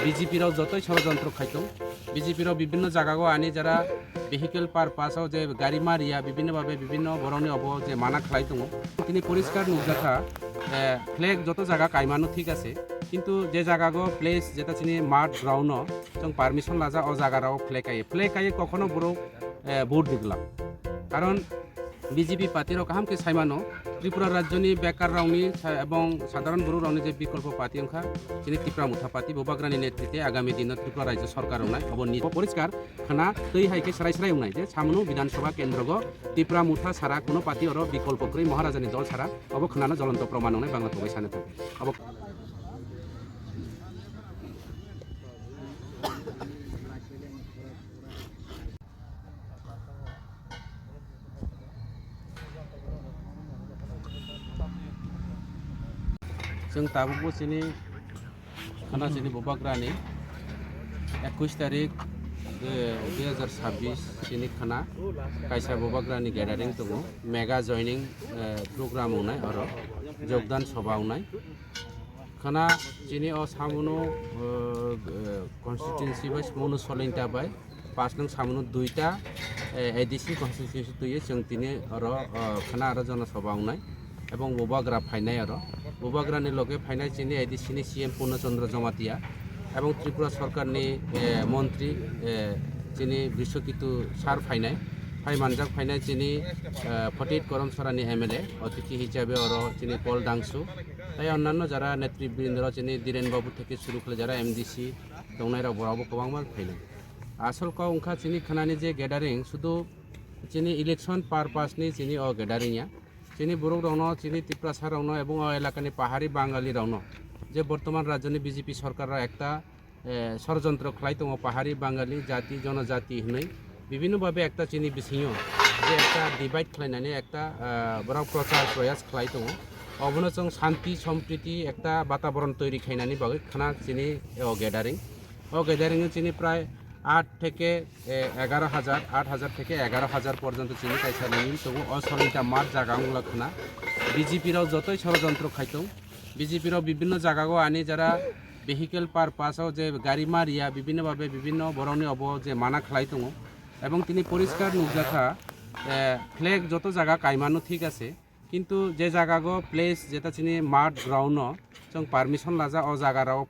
বিজেপিরাও যতই ষড়যন্ত্র খাইতো বিজেপিরাও বিভিন্ন জায়গাও আনি যারা ভেহিকেল পারপাসও যে গাড়ি মারিয়া বিভিন্নভাবে বিভিন্ন বরণী অব যে মানা খাই দङ তিনি পরিষ্কার নুজাখা ফ্লেগ যত জায়গা কাইমানো ঠিক আছে কিন্তু যে জায়গাগো প্লেস যেটা চিনি মাঠ গ্রাউন্ড जों পারমিশন লাজা ও জায়গারাও ফ্লেগ আইয়ে কখনো বড় ভোট দিগলাম কারণ বিজেপি পার্টির কাহামকে সাইমানো ত্রিপুরা রাজ্যনি বেকার রাউনি এবং সাধারণ বড় রাউনি যে বিকল্প পার্টি অংখা যিনি ত্রিপুরা মুথা পার্টি ববাগ্রানি নেতৃত্বে আগামী দিন ত্রিপুরা রাজ্য সরকার উনাই অবনি পরিষ্কার খানা তৈ হাইকে সারাই সারাই উনাই যে সামনো বিধানসভা কেন্দ্রগ ত্রিপুরা মুথা সারা কোনো পার্টি অর বিকল্প করে মহারাজানি দল সারা অব খানা জ্বলন্ত প্রমাণ উনাই বাংলা প্রবাই সানে থাকে অব जों ताबुकबो चिनि खाना चिनि बबाग्रानि 21 तारिख 2026 चिनि खाना कायसा बबाग्रानि गैदारिं दङ मेगा जयनिं प्रोग्राम उनाय आरो योगदान सभा उनाय खाना चिनि अ सामुनो कन्स्टिट्युएन्सि बाय सामुनो सलिंटा बाय पास नং सामुनो दुईटा एडिसि कन्स्टिट्युएन्सि तुयो जों तिनि आरो खाना आरो जनसभा उनाय এবং ববাগ্রা ফাইনাই আর ববাগ্রানি লগে ফাইনাই চিনি এডিসিনি সিএম পূর্ণচন্দ্র জমাতিয়া এবং ত্রিপুরা সরকারনি মন্ত্রী চিনি বিশ্বকিতু সার ফাইনাই ফাইমানজাক ফাইনাই চিনি ফটিট করমসরানি এমএলএ অতিথি হিসাবে আর চিনি পল ডাংসু তাই অন্যান্য যারা নেতৃবৃন্দরা চিনি দীরেন বাবু থেকে শুরু করে যারা এমডিসি দংনাইরা বরাবো গোबांमार ফাইনাই আসল ক ওंखा চিনি খানানি যে গ্যাদারিং শুধু চিনি ইলেকশন পারপাসনি চিনি অ গ্যাদারিংয়া চিনি বড় রাউন চিনি ত্রিপুরা রাউন এবং এলাকানি পাহাড়ি বাঙালি রাউন যে বর্তমান রাজ্যনি বিজেপি সরকার একটা ষড়যন্ত্র খাই দङ পাহাড়ি বাঙালি জাতি জনজাতি হই বিভিন্নভাবে একটা চিনি বিসিও যে একটা ডিভাইড খাইনানি একটা বড় প্রচার প্রয়াস খাই দङ অবনো जों শান্তি সম্প্রীতি একটা বাতাবরণ তৈরি খাইনানি বাগৈ খানা চিনি গ্যাদারিং চিনি প্রায় 8 থেকে 11,000 8,000 থেকে 11,000 পর্যন্ত চিনি কাইসা নিন তবু অসলিটা মাঠ জায়গাগুলো খানা বিজেপিরাও যতই ষড়যন্ত্র খাইতো বিজেপিরাও বিভিন্ন জায়গাও আনি যারা ভেহিকেল পারপাসও যে গাড়ি মারিয়া বিভিন্নভাবে বিভিন্ন বরণী অব যে মানা খাই দङ এবং তিনি পরিষ্কার নুজাখা ফ্লেগ যত জায়গা কাইমানো ঠিক আছে কিন্তু যে জায়গাগো প্লেস যেটা চিনি মাঠ গ্রাউন্ড जों পারমিশন লাজা ও জায়গারাও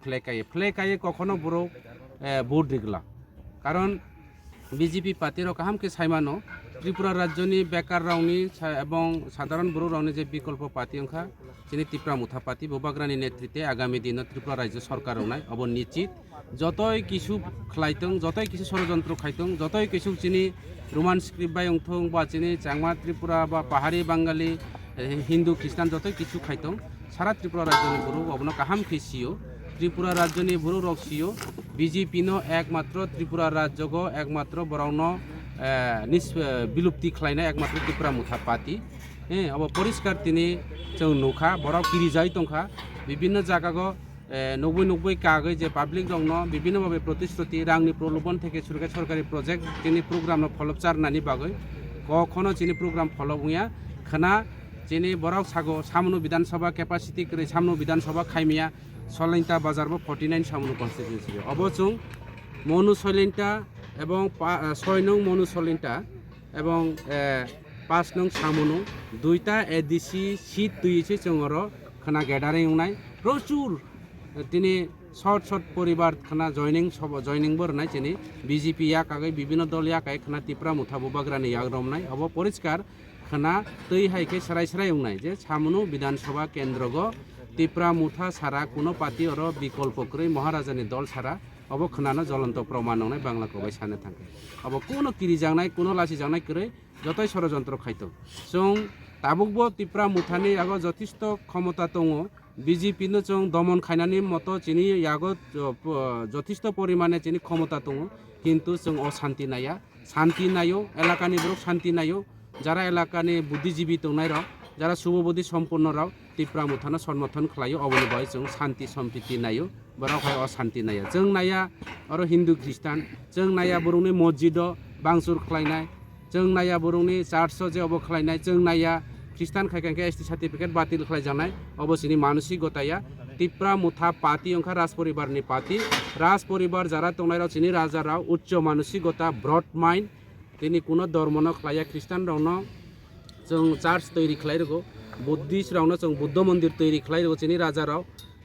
ফ্লেগ আইয়ে কখনো বড় ভোট দিগলা কারণ বিজেপি পার্টির কাহামকে সাইমানো ত্রিপুরা রাজ্যনি বেকার রাউনি এবং সাধারণ বড় রাউনি যে বিকল্প পার্টি অংখা যিনি ত্রিপুরা মুথা পার্টি ববাগ্রানি নেতৃত্বে আগামী দিন ত্রিপুরা রাজ্য সরকার উনাই অব নিশ্চিত যতই কিছু খাইতং যতই কিছু ষড়যন্ত্র খাইতং যতই কিছু চিনি রোমান স্ক্রিপ্ট বাই অংথং বা চিনি চাংমা ত্রিপুরা বা পাহাড়ি বাঙালি হিন্দু খ্রিস্টান যতই কিছু খাইতং সারা ত্রিপুরা রাজ্যনি বড় অবন কাহাম খেসিও ত্রিপুরা রাজ্যনি বড় রক্সিও বিজেপিনো একমাত্র ত্রিপুরা রাজ্যগ একমাত্র বরাউন বিলুপ্তি খাইনাय একমাত্র ত্রিপুরা মুথা পার্টি হ্যাঁ अब পরিষ্কার তিনি जों नुखा বড় কিরি যাই তংখা বিভিন্ন জায়গাগো 90 কাগজ যে পাবলিক দङ বিভিন্নভাবে প্রতিশ্রুতি রাংনি প্রলোভন থেকে শুরু করে সরকারি প্রজেক্ট তিনি প্রোগ্রাম ফলপ চারনানি বাগৈ কখনো চিনি প্রোগ্রাম ফলপ উয়া খানা চিনি বড় সাগো সামনো বিধানসভা ক্যাপাসিটি করে সামনো বিধানসভা খাইমিয়া सलिंटा बाजार 49 सामुनो कन्स्टिट्युएन्सि अब जों मनु सलिंटा এবং 6 নং मनु सलिंटा এবং 5 নং सामुनो दुईटा एडिसि सीट तुइছে जोंर खाना ग्यादारिं उनाय प्रचुर তিনি শর্ট পরিবার খানা জয়নিং বরনাই চিনি বিজেপি ইয়া কাগৈ বিভিন্ন দল ইয়া কাই খানা ত্রিপুরা মুথা ববাগ্রানি ইয়াগ রমনাই অব পরিষ্কার খানা তৈ হাইকে সারাই সারাই উনাই যে সামনো বিধানসভা কেন্দ্রগ ত্রিপুরা মুথা সারা কোনো পার্টি আর বিকল্প করে মহারাজানি দল সারা अब खोनानो জ্বলন্ত প্রমাণ নয় বাংলা কবাই সানে থাকে अब কোনো কিরি জাংনাই কোনো লাসি জাংনাই করে যতই ষড়যন্ত্র খাইতো जों ताबुकबो ত্রিপুরা মুথানি आग যথেষ্ট ক্ষমতা दङ বিজেপিनो जों दमन खायनानि मत चिनि यागो যথেষ্ট পরিমাণে চিনি ক্ষমতা दङ কিন্তু जों অশান্তি নাইয়া শান্তি নাইও এলাকানি বড় শান্তি নাইও যারা এলাকানি বুদ্ধিজীবী দংনাই র যারা শুভবোধী সম্পন্ন রাও ত্রিপুরা মুথাनो समर्थन खालायो अबनि बाय जों शांति सम्प्रीति नायो बरावहाय अशांति नाया जों नाया आरो हिंदू ख्रिस्टान जों नाया बरंनि मस्जिद बांसुर खालायनाय जों नाया बरंनि चार्च जे अब खालायनाय जों नाया ख्रिस्टान खायखांखे एसटी सार्टिफिकेट बातिल खालायजानाय अबसिनि मानसिकताया ত্রিপুরা মুথা পাতি अंखा राज परिवारनि पाति राज परिवार जारा तंनायराव चिनि राजाराव उच्च मानसिकता ब्रड माइंड तिनि कुनो धर्म न खलाया ख्रिस्टान रावनो जों चार्च तैरि खलायरगो बुद्धिस्ट रावनो जों बुद्ध मन्दिर तैरि खलायरगो चिनि राजाराव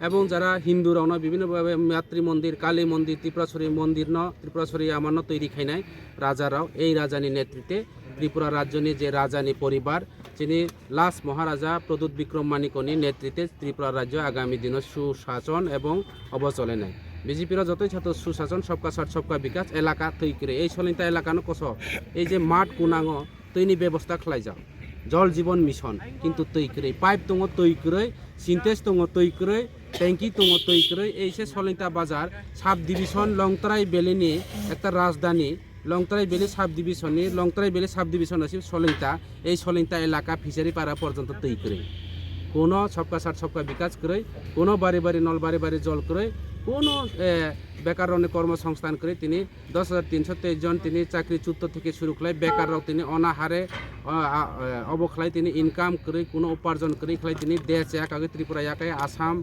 এবং যারা হিন্দু রাওনা বিভিন্নভাবে মাতৃ মন্দির কালী মন্দির ত্রিপুরাশ্বরী মন্দির ন ত্রিপুরাশ্বরী আমার তৈরি খাইনাই রাজারাও এই রাজানি নেতৃত্বে ত্রিপুরা রাজ্যনি যে রাজানি পরিবার যিনি লাস্ট মহারাজা প্রদ্যুৎ বিক্রম মানিকনি নেতৃত্বে ত্রিপুরা রাজ্য আগামী দিনে সুশাসন এবং অবচলে নেয় বিজেপির যতই ছাত্র সুশাসন সবকা সাথ সবকা বিকাশ এলাকা তৈরি এই সলিতা এলাকানো কস এই যে মাঠ কুনাঙ তৈনি ব্যবস্থা খাই যাও জল জীবন মিশন কিন্তু তৈরি পাইপ দङ তৈরি সিনটেক্স দङ তৈরি ট্যাঙ্কি দङ তৈরি এই সে সলিতা বাজার সাব ডিভিশন লংতরাই বেলিনি একটা রাজধানী লংতরাই বেলি সাব ডিভিশননি লংতরাই বেলি সাব ডিভিশন আছে সলিতা এই সলিতা এলাকা ফিশারি পাড়া পর্যন্ত তৈরি কোনো সবকা সাথ সবকা বিকাশ করে কোনো বাড়ি বাড়ি নল বাড়ি বাড়ি জল করে কোনো বেকারণে কর্মসংস্থান করে তিনি 10,323 জন তিনি চাকরিচ্যুত থেকে শুরু খাই বেকাররাও তিনি অনাহারে অবখলাই তিনি ইনকাম করে কোনো উপার্জন করে খাই তিনি দেশ এক আগে ত্রিপুরা একাই আসাম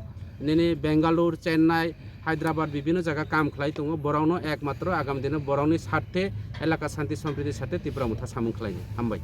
নেনে বেঙ্গালুর চেন্নাই হায়দ্রাবাদ বিভিন্ন জায়গা কাম খাই দङ বরাউনো একমাত্র আগামী দিনে বরাউনি স্বার্থে এলাকা শান্তি সম্প্রীতির সাথে ত্রিপুরা মুথা সামুং খাই হামবাই।